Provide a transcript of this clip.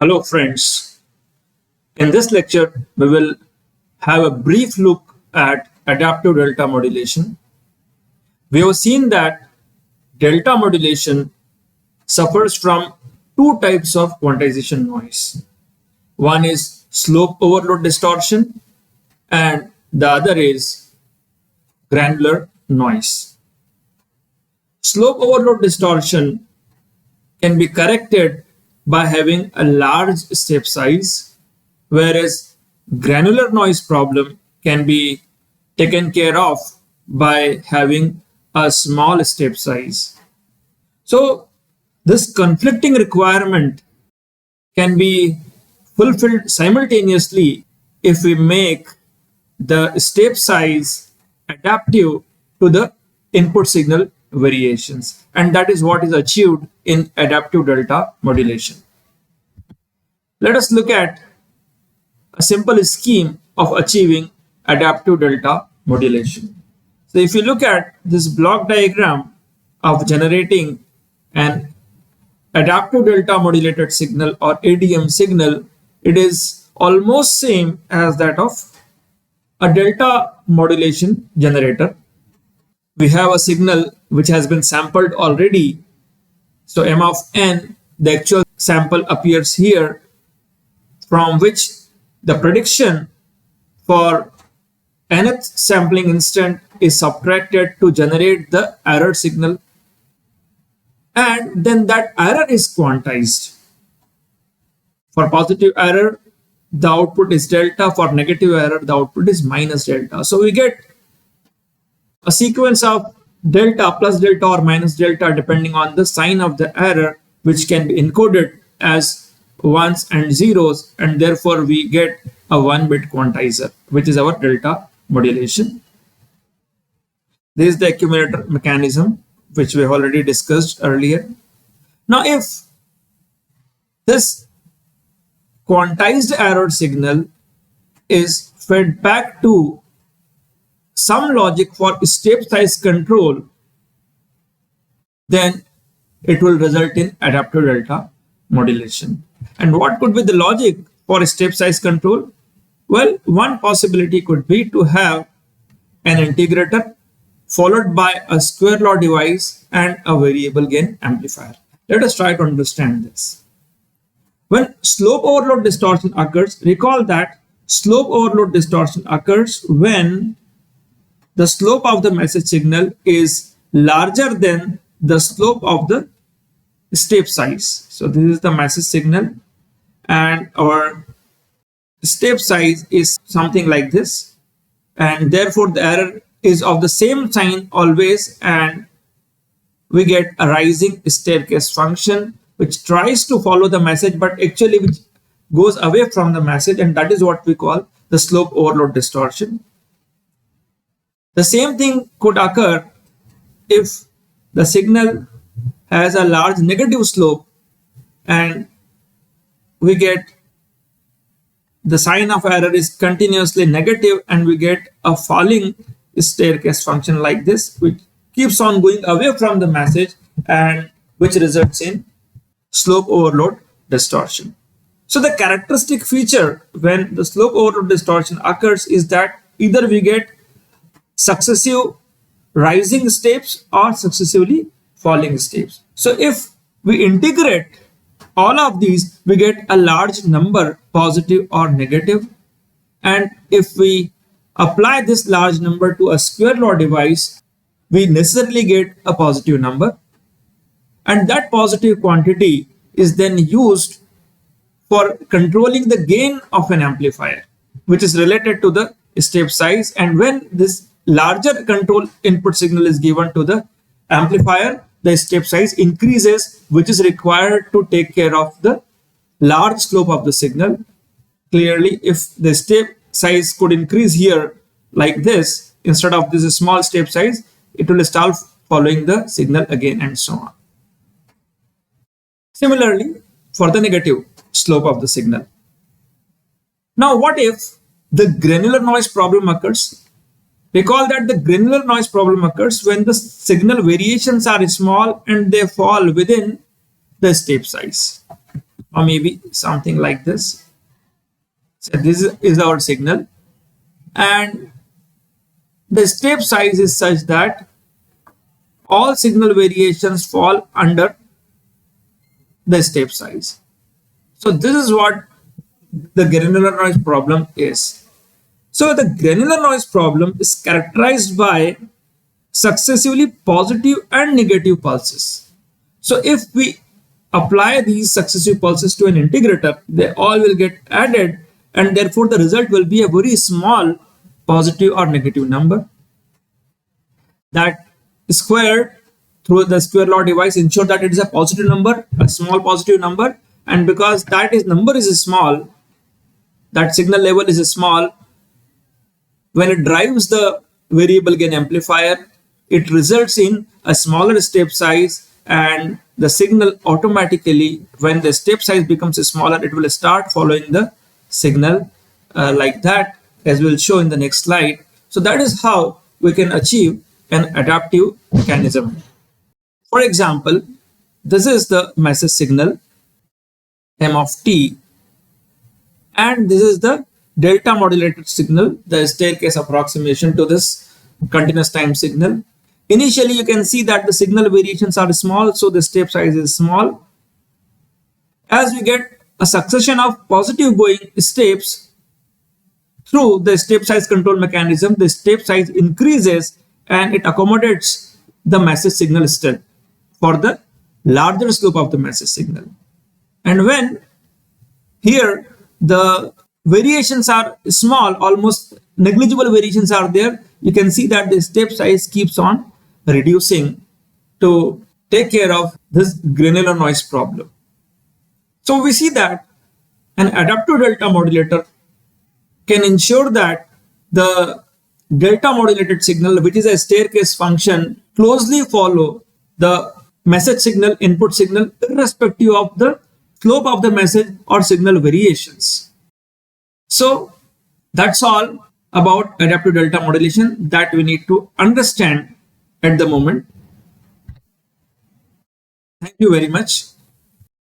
Hello friends, in this lecture we will have a brief look at adaptive delta modulation. We have seen that delta modulation suffers from two types of quantization noise. One is slope overload distortion and the other is granular noise. Slope overload distortion can be corrected by having a large step size, whereas granular noise problem can be taken care of by having a small step size. So this conflicting requirement can be fulfilled simultaneously if we make the step size adaptive to the input signal variations, and that is what is achieved in adaptive delta modulation. Let us look at a simple scheme of achieving adaptive delta modulation. So if you look at this block diagram of generating an adaptive delta modulated signal or ADM signal, it is almost same as that of a delta modulation generator. We have a signal which has been sampled already. So m of n, the actual sample appears here, from which the prediction for nth sampling instant is subtracted to generate the error signal, and then that error is quantized. For positive error, the output is delta. For negative error, the output is minus delta. So we get a sequence of delta plus delta or minus delta depending on the sign of the error, which can be encoded as ones and zeros, and therefore we get a 1-bit quantizer, which is our delta modulation. This is the accumulator mechanism, which we have already discussed earlier. Now, if this quantized error signal is fed back to some logic for step size control, then it will result in adaptive delta modulation. And what could be the logic for step size control? Well, one possibility could be to have an integrator followed by a square law device and a variable gain amplifier. Let us try to understand this. When slope overload distortion occurs, recall that slope overload distortion occurs when the slope of the message signal is larger than the slope of the step size. So this is the message signal and our step size is something like this, and therefore the error is of the same sign always, and we get a rising staircase function which tries to follow the message but actually which goes away from the message, and that is what we call the slope overload distortion. The same thing could occur if the signal has a large negative slope and we get the sign of error is continuously negative, and we get a falling staircase function like this, which keeps on going away from the message and which results in slope overload distortion. So the characteristic feature when the slope overload distortion occurs is that either we get successive rising steps or successively falling steps. So if we integrate all of these, we get a large number, positive or negative, and if we apply this large number to a square law device, we necessarily get a positive number, and that positive quantity is then used for controlling the gain of an amplifier, which is related to the step size. And when this larger control input signal is given to the amplifier, the step size increases, which is required to take care of the large slope of the signal. Clearly, if the step size could increase here like this, instead of this small step size, it will start following the signal again, and so on. Similarly, for the negative slope of the signal. Now, what if the granular noise problem occurs? Recall that the granular noise problem occurs when the signal variations are small and they fall within the step size. or maybe something like this. So this is our signal, and the step size is such that all signal variations fall under the step size. So this is what the granular noise problem is. So the granular noise problem is characterized by successively positive and negative pulses. So if we apply these successive pulses to an integrator, they all will get added, and therefore the result will be a very small positive or negative number. That squared through the square law device ensure that it is a positive number, a small positive number, and because number is small, that signal level is small, when it drives the variable gain amplifier, it results in a smaller step size, and the signal automatically, when the step size becomes smaller, it will start following the signal like that, as we'll show in the next slide. So that is how we can achieve an adaptive mechanism. For example, this is the message signal m of t, and this is the delta modulated signal, the staircase approximation to this continuous time signal. Initially, you can see that the signal variations are small, so the step size is small. As we get a succession of positive going steps through the step size control mechanism, the step size increases and it accommodates the message signal step for the larger scope of the message signal. And when here the variations are small, almost negligible variations are there, you can see that the step size keeps on reducing to take care of this granular noise problem. So we see that an adaptive delta modulator can ensure that the delta modulated signal, which is a staircase function, closely follow the message signal, input signal, irrespective of the slope of the message or signal variations. So that's all about adaptive delta modulation that we need to understand at the moment. Thank you very much.